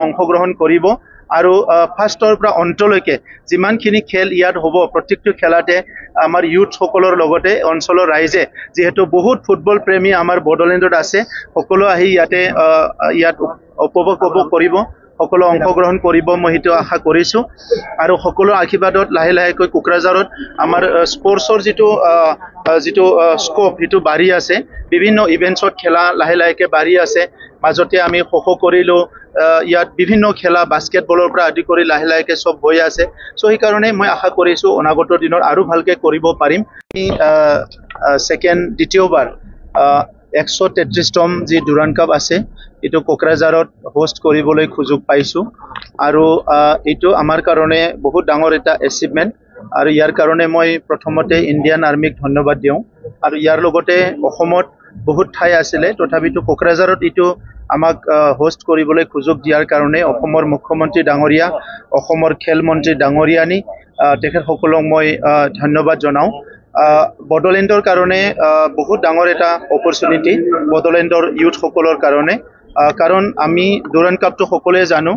অংশগ্ৰহণ কৰিব আৰু ফাৰ্ষ্টৰ পৰা অন্তলৈকে যিমানখিনি খেল ইয়াত হ'ব প্ৰত্যেকটো খেলাতে আমাৰ ইউথ সকলৰ লগতে অঞ্চলৰ ৰাইজে যেহেতু বহুত ফুটবল প্ৰেমী আমাৰ বড়োলেণ্ডত আছে সকলো আহি ইয়াত উপভোগ কৰিব সকলো অংশগ্ৰহণ কৰিব মই সেইটো আশা কৰিছো আৰু সকলো আশীৰ্বাদত লাহে লাহেকৈ কোকৰাঝাৰত আমাৰ স্পৰ্টছৰ যিটো স্কোপ সেইটো বাঢ়ি আছে বিভিন্ন ইভেন্টছত খেলা লাহে লাহেকৈ বাঢ়ি আছে মাজতে আমি খো কৰিলো ইয়াত বিভিন্ন খেলা বাস্কেটবলৰ পৰা আদি কৰি লাহে লাহেকৈ সব হৈ আছে সো এই কাৰণে মই আশা কৰিছো অনাগত দিনত আৰু ভালকৈ কৰিব পাৰিম দ্বিতীয়বাৰ 133তম যি ডুৰাণ্ড কাপ আছে এইটো কোকৰাঝাৰত হোষ্ট কৰিবলৈ সুযোগ পাইছো আৰু এইটো আমাৰ কাৰণে বহুত ডাঙৰ এটা এচিভমেন্ট আৰু ইয়াৰ কাৰণে মই প্ৰথমতে ইণ্ডিয়ান আৰ্মিক ধন্যবাদ দিওঁ আৰু ইয়াৰ লগতে অসমত বহুত ঠাই আছিলে তথাপিতো কোকৰাঝাৰত এইটো আমাক হোষ্ট কৰিবলৈ সুযোগ দিয়াৰ কাৰণে অসমৰ মুখ্যমন্ত্ৰী ডাঙৰীয়া অসমৰ খেল মন্ত্ৰী ডাঙৰীয়ানী তেখেতসকলক মই ধন্যবাদ জনাওঁ বড়োলেণ্ডৰ কাৰণে বহুত ডাঙৰ এটা অপৰচুনিটি বড়োলেণ্ডৰ ইউথ সকলৰ কাৰণে কাৰণ আমি ডুৰাণ্ড কাপটো সকলোৱে জানো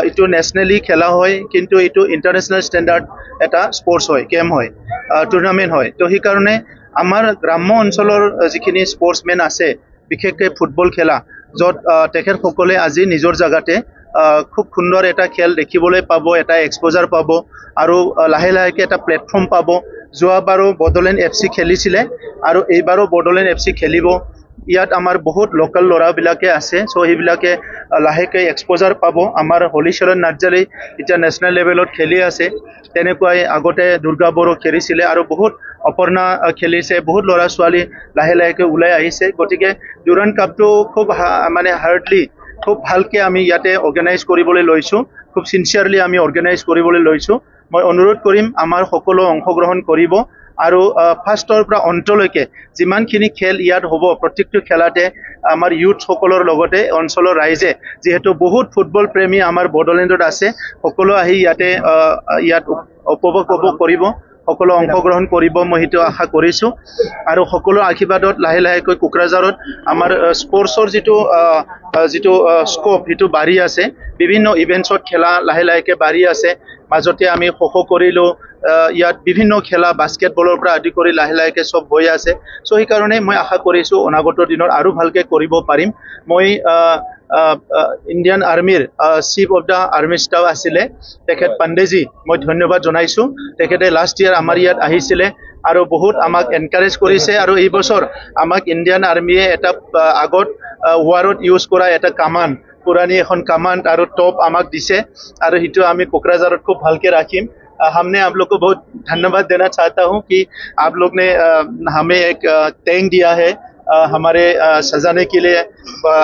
এইটো নেশ্যনেলি খেলা হয় কিন্তু এইটো ইণ্টাৰনেশ্যনেল ষ্টেণ্ডাৰ্ড এটা স্পৰ্টছ হয় গেম হয় টুৰ্ণামেণ্ট হয় তো সেইকাৰণে আমাৰ গ্ৰাম্য অঞ্চলৰ যিখিনি স্পৰ্টছমেন আছে বিশেষকৈ ফুটবল খেলা য'ত তেখেতসকলে আজি নিজৰ জাগাতে খুব সুন্দৰ এটা খেল দেখিবলৈ পাব এটা এক্সপোজাৰ পাব আৰু লাহে লাহেকৈ এটা প্লেটফৰ্ম পাব যোৱাবাৰো বড়োলেণ্ড FC খেলিছিলে আৰু এইবাৰো বড়োলেণ্ড FC খেলিব ইয়াত আমাৰ বহুত লোকেল ল'ৰাবিলাকে আছে সো সেইবিলাকে লাহেকৈ এক্সপোজাৰ পাব আমাৰ হলিচৰণ নাৰ্জাৰী এতিয়া নেশ্যনেল লেভেলত খেলি আছে তেনেকুৱাই আগতে দুৰ্গা বড়ো খেলিছিলে আৰু বহুত অপৰ্ণা খেলিছে বহুত ল'ৰা ছোৱালী লাহে লাহেকৈ ওলাই আহিছে গতিকে ডুৰাণ্ড কাপটো খুব হাৰ্ডলি খুব ভালকৈ আমি ইয়াতে অৰ্গেনাইজ কৰিবলৈ লৈছোঁ খুব চিনচিয়াৰলি আমি অৰ্গেনাইজ কৰিবলৈ লৈছোঁ মই অনুৰোধ কৰিম আমাৰ সকলো অংশগ্ৰহণ কৰিব আৰু ফাৰ্ষ্টৰ পৰা অন্তলৈকে যিমানখিনি খেল ইয়াত হ'ব প্ৰত্যেকটো খেলাতে আমাৰ ইউথ সকলৰ লগতে অঞ্চলৰ ৰাইজে যেহেতু বহুত ফুটবল প্ৰেমী আমাৰ বড়োলেণ্ডত আছে সকলো আহি ইয়াত উপভোগ কৰিব সকলো অংশগ্ৰহণ কৰিব মই সেইটো আশা কৰিছো আৰু সকলো আশীৰ্বাদত লাহে লাহেকৈ কোকৰাঝাৰত আমাৰ স্পৰ্টছৰ যিটো স্কোপ সেইটো বাঢ়ি আছে বিভিন্ন ইভেন্টছত খেলা লাহে লাহেকৈ বাঢ়ি আছে মাজতে আমি খো কৰিলো ইয়াত বিভিন্ন খেলা বাস্কেটবলৰ পৰা আদি কৰি লাহে লাহেকৈ সব হৈ আছে সো এই কাৰণে মই আশা কৰিছো অনাগত দিনত আৰু ভালকৈ কৰিব পাৰিম মই ইণ্ডিয়ান আৰ্মিৰ chief of the army staff আছিলে তেখেত পাণ্ডেজী মই ধন্যবাদ জনাইছো তেখেতে লাষ্ট ইয়াৰ আমাৰ ইয়াত আহিছিলে আৰু বহুত আমাক এনকাৰেজ কৰিছে আৰু এই বছৰ আমাক ইণ্ডিয়ান আৰ্মিয়ে এটা আগত ৱাৰত ইউজ কৰা এটা কামান পুৰাণী এখন কামাণ্ড আৰু টপ আমাক দিছে আৰু সেইটো আমি কোকৰাঝাৰত খুব ভালকৈ ৰাখিম हमने आप लोग को बहुत धन्यवाद देना चाहता हूं कि आप लोग ने हमें एक टैंक दिया है हमारे सजाने के लिए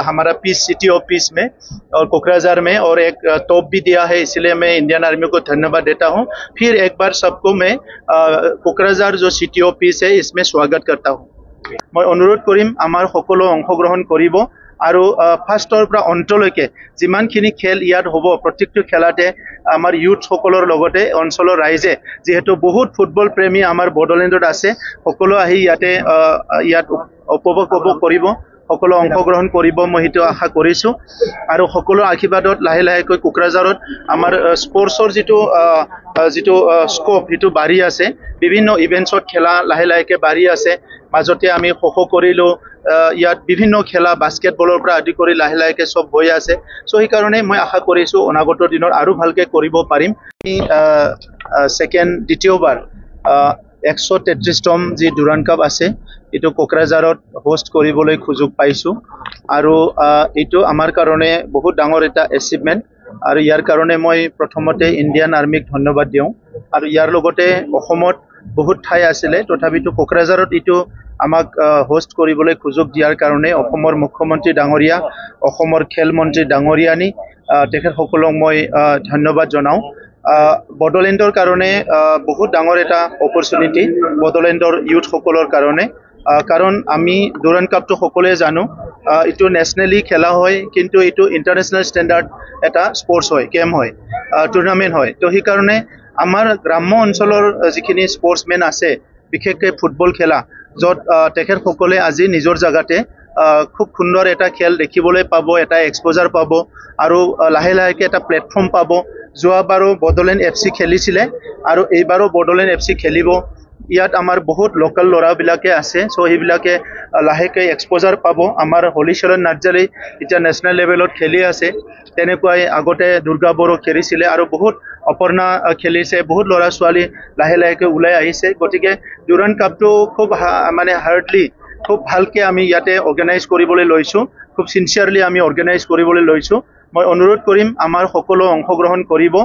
हमारा पीस सिटी ऑफ पीस में और कोकराझार में और एक तोप भी दिया है इसलिए मैं इंडियन आर्मी को धन्यवाद देता हूं फिर एक बार सबको मैं कोकराझार जो सिटी ऑफ पीस है इसमें स्वागत करता हूं मैं अनुरोध करिम आमार सकलो अंशग्रहण करिब আৰু ফাৰ্ষ্টৰ পৰা অন্তলৈকে যিমানখিনি খেল ইয়াত হ'ব প্ৰত্যেকটো খেলাতে আমাৰ ইউথ সকলৰ লগতে অঞ্চলৰ ৰাইজে যেহেতু বহুত ফুটবল প্ৰেমী আমাৰ বড়োলেণ্ডত আছে সকলো আহি ইয়াত উপভোগ কৰিব সকলো অংশগ্ৰহণ কৰিব মই সেইটো আশা কৰিছো আৰু সকলো আশীৰ্বাদত লাহে লাহেকৈ কোকৰাঝাৰত আমাৰ স্পৰ্টছৰ যিটো স্কোপ সেইটো বাঢ়ি আছে বিভিন্ন ইভেন্টছত খেলা লাহে লাহেকৈ বাঢ়ি আছে মাজতে আমি খো কৰিলো ইয়াত বিভিন্ন খেলা বাস্কেটবলৰ পৰা আদি কৰি লাহে লাহেকৈ সব হৈ আছে সো এই কাৰণে মই আশা কৰিছো অনাগত দিনত আৰু ভালকৈ কৰিব পাৰিম দ্বিতীয়বাৰ 133তম যি ডুৰাণ্ড কাপ আছে এইটো কোকৰাঝাৰত হোষ্ট কৰিবলৈ সুযোগ পাইছো আৰু এইটো আমাৰ কাৰণে বহুত ডাঙৰ এটা এচিভমেন্ট আৰু ইয়াৰ কাৰণে মই প্ৰথমতে ইণ্ডিয়ান আৰ্মিক ধন্যবাদ দিওঁ আৰু ইয়াৰ লগতে অসমত বহুত ঠাই আছিলে তথাপিতো কোকৰাঝাৰত এইটো আমাক হোষ্ট কৰিবলৈ সুযোগ দিয়াৰ কাৰণে অসমৰ মুখ্যমন্ত্ৰী ডাঙৰীয়া অসমৰ খেল মন্ত্ৰী ডাঙৰীয়ানী তেখেতসকলক মই ধন্যবাদ জনাওঁ বড়োলেণ্ডৰ কাৰণে বহুত ডাঙৰ এটা অপৰচুনিটি বড়োলেণ্ডৰ ইউথ সকলৰ কাৰণে কাৰণ আমি ডুৰাণ্ড কাপটো সকলোৱে জানো এইটো নেশ্যনেলি খেলা হয় কিন্তু এইটো ইণ্টাৰনেশ্যনেল ষ্টেণ্ডাৰ্ড এটা স্পৰ্টছ হয় গেম হয় টুৰ্ণামেণ্ট হয় তো সেইকাৰণে আমাৰ গ্ৰাম্য অঞ্চলৰ যিখিনি স্পৰ্টছমেন আছে বিশেষকৈ ফুটবল খেলা য'ত তেখেতসকলে আজি নিজৰ জাগাতে খুব সুন্দৰ এটা খেল দেখিবলৈ পাব, এটা এক্সপোজাৰ পাব আৰু লাহে লাহেকৈ এটা প্লেটফৰ্ম পাব। যোৱাবাৰো বড়োলেণ্ড FC খেলিছিলে আৰু এইবাৰো বড়োলেণ্ড FC খেলিব। ইয়াত আমাৰ বহুত লোকেল ল'ৰাবিলাকে আছে, চ' সেইবিলাকে লাহেকৈ এক্সপোজাৰ পাব। আমাৰ হলিচৰণ নাৰ্জাৰী এতিয়া নেশ্যনেল লেভেলত খেলি আছে, তেনেকুৱাই আগতে দুৰ্গা বড়ো খেলিছিলে আৰু বহুত অপৰ্ণা খেলিছে, বহুত ল'ৰা ছোৱালী লাহে লাহেকৈ ওলাই আহিছে। গতিকে ডুৰাণ্ড কাপটো খুব মানে হাৰ্ডলি খুব ভালকৈ আমি ইয়াতে অৰ্গেনাইজ কৰিবলৈ লৈছোঁ, খুব চিনচিয়াৰলি আমি অৰ্গেনাইজ কৰিবলৈ লৈছোঁ। মই অনুৰোধ কৰিম আমাৰ সকলো অংশগ্ৰহণ কৰিব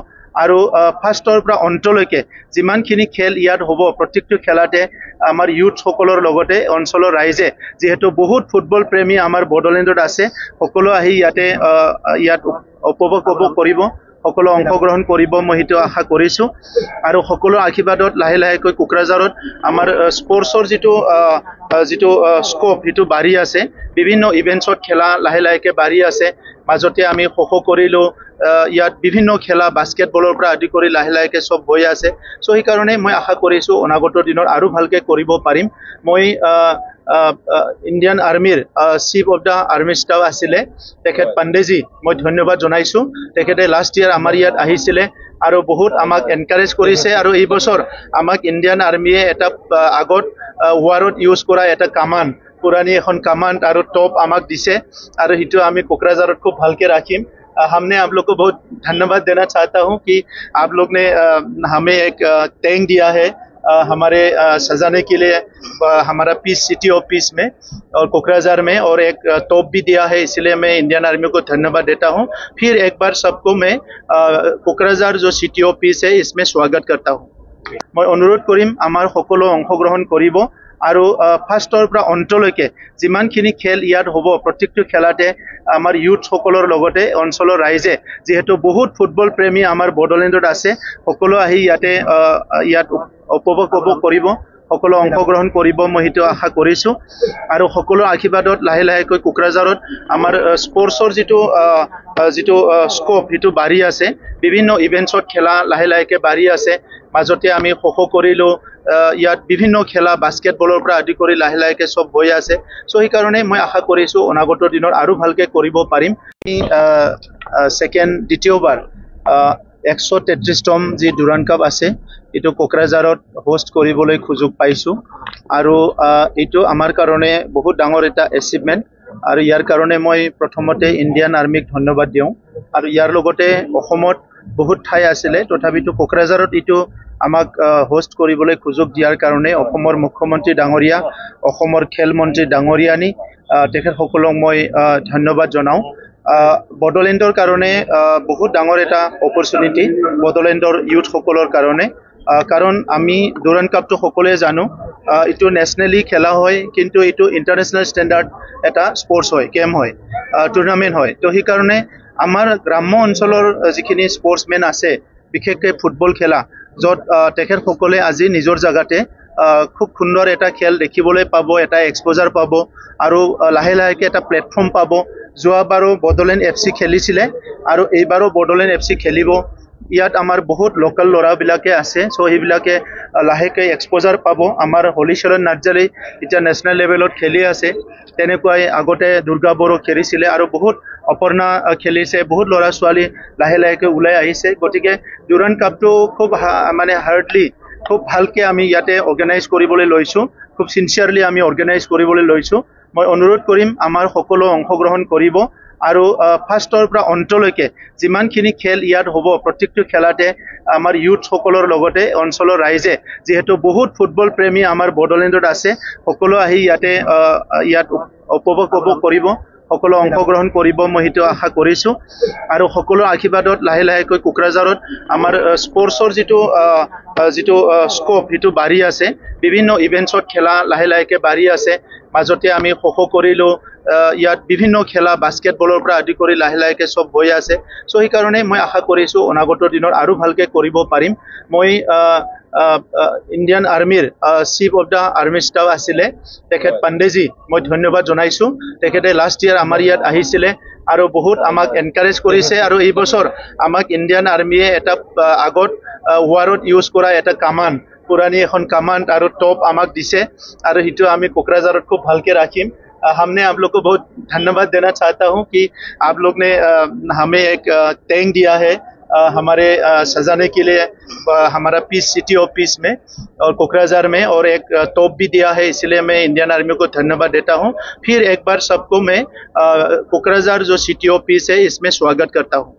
আৰু ফাৰ্ষ্টৰ পৰা অন্তলৈকে যিমানখিনি খেল ইয়াত হ'ব, প্ৰত্যেকটো খেলাতে আমাৰ ইউথসকলৰ লগতে অঞ্চলৰ ৰাইজে, যিহেতু বহুত ফুটবল প্ৰেমী আমাৰ বড়োলেণ্ডত আছে, সকলো আহি ইয়াত উপভোগ কৰিব, সকলো অংশগ্ৰহণ কৰিব, মই সেইটো আশা কৰিছোঁ। আৰু সকলো আশীৰ্বাদত লাহে লাহেকৈ কোকৰাঝাৰত আমাৰ স্পৰ্টছৰ যিটো স্কোপ সেইটো বাঢ়ি আছে, বিভিন্ন ইভেণ্টছত খেলা লাহে লাহেকৈ বাঢ়ি আছে। মাজতে আমি খো কৰিলোঁ, ইয়াত বিভিন্ন খেলা বাস্কেটবলৰ পৰা আদি কৰি লাহে লাহেকৈ চব হৈ আছে। চ' সেইকাৰণে মই আশা কৰিছোঁ অনাগত দিনত আৰু ভালকৈ কৰিব পাৰিম। মই ইণ্ডিয়ান আৰ্মিৰ chief of the army staff আছিলে তেখেত পাণ্ডেজী, মই ধন্যবাদ জনাইছোঁ। তেখেতে লাষ্ট ইয়াৰ আমাৰ ইয়াত আহিছিলে আৰু বহুত আমাক এনকাৰেজ কৰিছে আৰু এই বছৰ আমাক ইণ্ডিয়ান আৰ্মিয়ে এটা আগত ৱাৰত ইউজ কৰা এটা কামান, পুৰাণী এখন কামাণ্ড আৰু টপ আমাক দিছে আৰু সেইটো আমি কোকৰাঝাৰত খুব ভালকৈ ৰাখিম। हमने आप लोग को बहुत धन्यवाद देना चाहता हूं कि आप लोग ने हमें एक टैंक दिया है हमारे सजाने के लिए, हमारा पीस सिटी ऑफ पीस में और कोकराझार में, और एक तोप भी दिया है, इसलिए मैं इंडियन आर्मी को धन्यवाद देता हूं। फिर एक बार सबको मैं कोकराझार जो सिटी ऑफ पीस है इसमें स्वागत करता हूं। मैं अनुरोध करिम आमार सकलो अंशग्रहण करिब আৰু ফাৰ্ষ্টৰ পৰা অন্তলৈকে যিমানখিনি খেল ইয়াত হ'ব, প্ৰত্যেকটো খেলাতে আমাৰ ইউথসকলৰ লগতে অঞ্চলৰ ৰাইজে, যিহেতু বহুত ফুটবল প্ৰেমী আমাৰ বড়োলেণ্ডত আছে, সকলো আহি ইয়াত উপভোগ কৰিব, সকলো অংশগ্ৰহণ কৰিব, মই সেইটো আশা কৰিছোঁ। আৰু সকলো আশীৰ্বাদত লাহে লাহেকৈ কোকৰাঝাৰত আমাৰ স্পৰ্টছৰ যিটো স্কোপ সেইটো বাঢ়ি আছে, বিভিন্ন ইভেণ্টছত খেলা লাহে লাহেকৈ বাঢ়ি আছে। মাজতে আমি খো কৰিলোঁ, ইয়াত বিভিন্ন খেলা বাস্কেটবলৰ পৰা আদি কৰি লাহে লাহেকৈ চব হৈ আছে। চ' সেইকাৰণে মই আশা কৰিছোঁ অনাগত দিনত আৰু ভালকৈ কৰিব পাৰিম। দ্বিতীয়বাৰ 133তম যি ডুৰাণ্ড কাপ আছে এইটো কোকৰাঝাৰত হোষ্ট কৰিবলৈ সুযোগ পাইছোঁ আৰু এইটো আমাৰ কাৰণে বহুত ডাঙৰ এটা এচিভমেণ্ট আৰু ইয়াৰ কাৰণে মই প্ৰথমতে ইণ্ডিয়ান আৰ্মিক ধন্যবাদ দিওঁ। আৰু ইয়াৰ লগতে অসমত বহুত ঠাই আছিলে, তথাপিতো কোকৰাঝাৰত এইটো আমাক হোষ্ট কৰিবলৈ সুযোগ দিয়াৰ কাৰণে অসমৰ মুখ্যমন্ত্ৰী ডাঙৰীয়া, অসমৰ খেল মন্ত্ৰী ডাঙৰীয়ানী, তেখেতসকলক মই ধন্যবাদ জনাওঁ। বড়োলেণ্ডৰ কাৰণে বহুত ডাঙৰ এটা অপৰচুনিটি বড়োলেণ্ডৰ ইউথসকলৰ কাৰণে, কাৰণ আমি ডুৰাণ্ড কাপটো সকলোৱে জানো, এইটো নেশ্যনেলি খেলা হয়, কিন্তু এইটো ইণ্টাৰনেশ্যনেল ষ্টেণ্ডাৰ্ড এটা স্পৰ্টছ হয়, গেম হয়, টুৰ্ণামেণ্ট হয়। তো সেইকাৰণে আমাৰ গ্ৰাম্য অঞ্চলৰ যিখিনি স্পৰ্টছমেন আছে, বিশেষকৈ ফুটবল খেলা, য'ত তেখেতসকলে আজি নিজৰ জেগাতে খুব সুন্দৰ এটা খেল দেখিবলৈ পাব, এটা এক্সপোজাৰ পাব আৰু লাহে লাহেকৈ এটা প্লেটফৰ্ম পাব। যোৱাবাৰো বড়োলেণ্ড FC খেলিছিলে আৰু এইবাৰো বড়োলেণ্ড FC খেলিব। ইয়াত আমাৰ বহুত লোকেল ল'ৰাবিলাকে আছে, চ' সেইবিলাকে লাহেকৈ এক্সপোজাৰ পাব। আমাৰ হলিচৰণ নাৰ্জাৰী এতিয়া নেশ্যনেল লেভেলত খেলি আছে, তেনেকুৱাই আগতে দুৰ্গা বড়ো খেলিছিলে আৰু বহুত অপৰ্ণা খেলিছে, বহুত ল'ৰা ছোৱালী লাহে লাহেকৈ ওলাই আহিছে। গতিকে ডুৰাণ্ড কাপটো খুব মানে হাৰ্ডলি খুব ভালকৈ আমি ইয়াতে অৰ্গেনাইজ কৰিবলৈ লৈছোঁ, খুব চিনচিয়াৰলি আমি অৰ্গেনাইজ কৰিবলৈ লৈছোঁ। মই অনুৰোধ কৰিম আমাৰ সকলো অংশগ্ৰহণ কৰিব আৰু ফাৰ্ষ্টৰ পৰা অন্তলৈকে যিমানখিনি খেল ইয়াত হ'ব, প্ৰত্যেকটো খেলাতে আমাৰ ইউথসকলৰ লগতে অঞ্চলৰ ৰাইজে, যিহেতু বহুত ফুটবল প্ৰেমী আমাৰ বড়োলেণ্ডত আছে, সকলো আহি ইয়াত উপভোগ কৰিব, সকলো অংশগ্ৰহণ কৰিব, মই সেইটো আশা কৰিছোঁ। আৰু সকলো আশীৰ্বাদত লাহে লাহেকৈ কোকৰাঝাৰত আমাৰ স্পৰ্টছৰ যিটো স্কোপ সেইটো বাঢ়ি আছে, বিভিন্ন ইভেণ্টছত খেলা লাহে লাহেকৈ বাঢ়ি আছে। মাজতে আমি খো কৰিলোঁ, ইয়াত বিভিন্ন খেলা বাস্কেটবলৰ পৰা আদি কৰি লাহে লাহেকৈ চব হৈ আছে। চ' সেইকাৰণে মই আশা কৰিছোঁ অনাগত দিনত আৰু ভালকৈ কৰিব পাৰিম। মই ইণ্ডিয়ান আৰ্মিৰ chief of the army staff আছিলে তেখেত পাণ্ডেজী, মই ধন্যবাদ জনাইছোঁ। তেখেতে লাষ্ট ইয়াৰ আমাৰ ইয়াত আহিছিলে আৰু বহুত আমাক এনকাৰেজ কৰিছে আৰু এই বছৰ আমাক ইণ্ডিয়ান আৰ্মিয়ে এটা আগত ৱাৰত ইউজ কৰা এটা কামান, পুৰাণী এখন কামাণ্ড আৰু টপ আমাক দিছে আৰু সেইটো আমি কোকৰাঝাৰত খুব ভালকৈ ৰাখিম। हमने आप लोग को बहुत धन्यवाद देना चाहता हूं कि आप लोग ने हमें एक टैंक दिया है हमारे सजाने के लिए हमारा पीस सिटी ऑफ पीस में और कोकराझार में, और एक तोप भी दिया है। इसलिए मैं इंडियन आर्मी को धन्यवाद देता हूं। फिर एक बार सबको मैं कोकराझार जो सिटी ऑफ पीस है इसमें स्वागत करता हूं।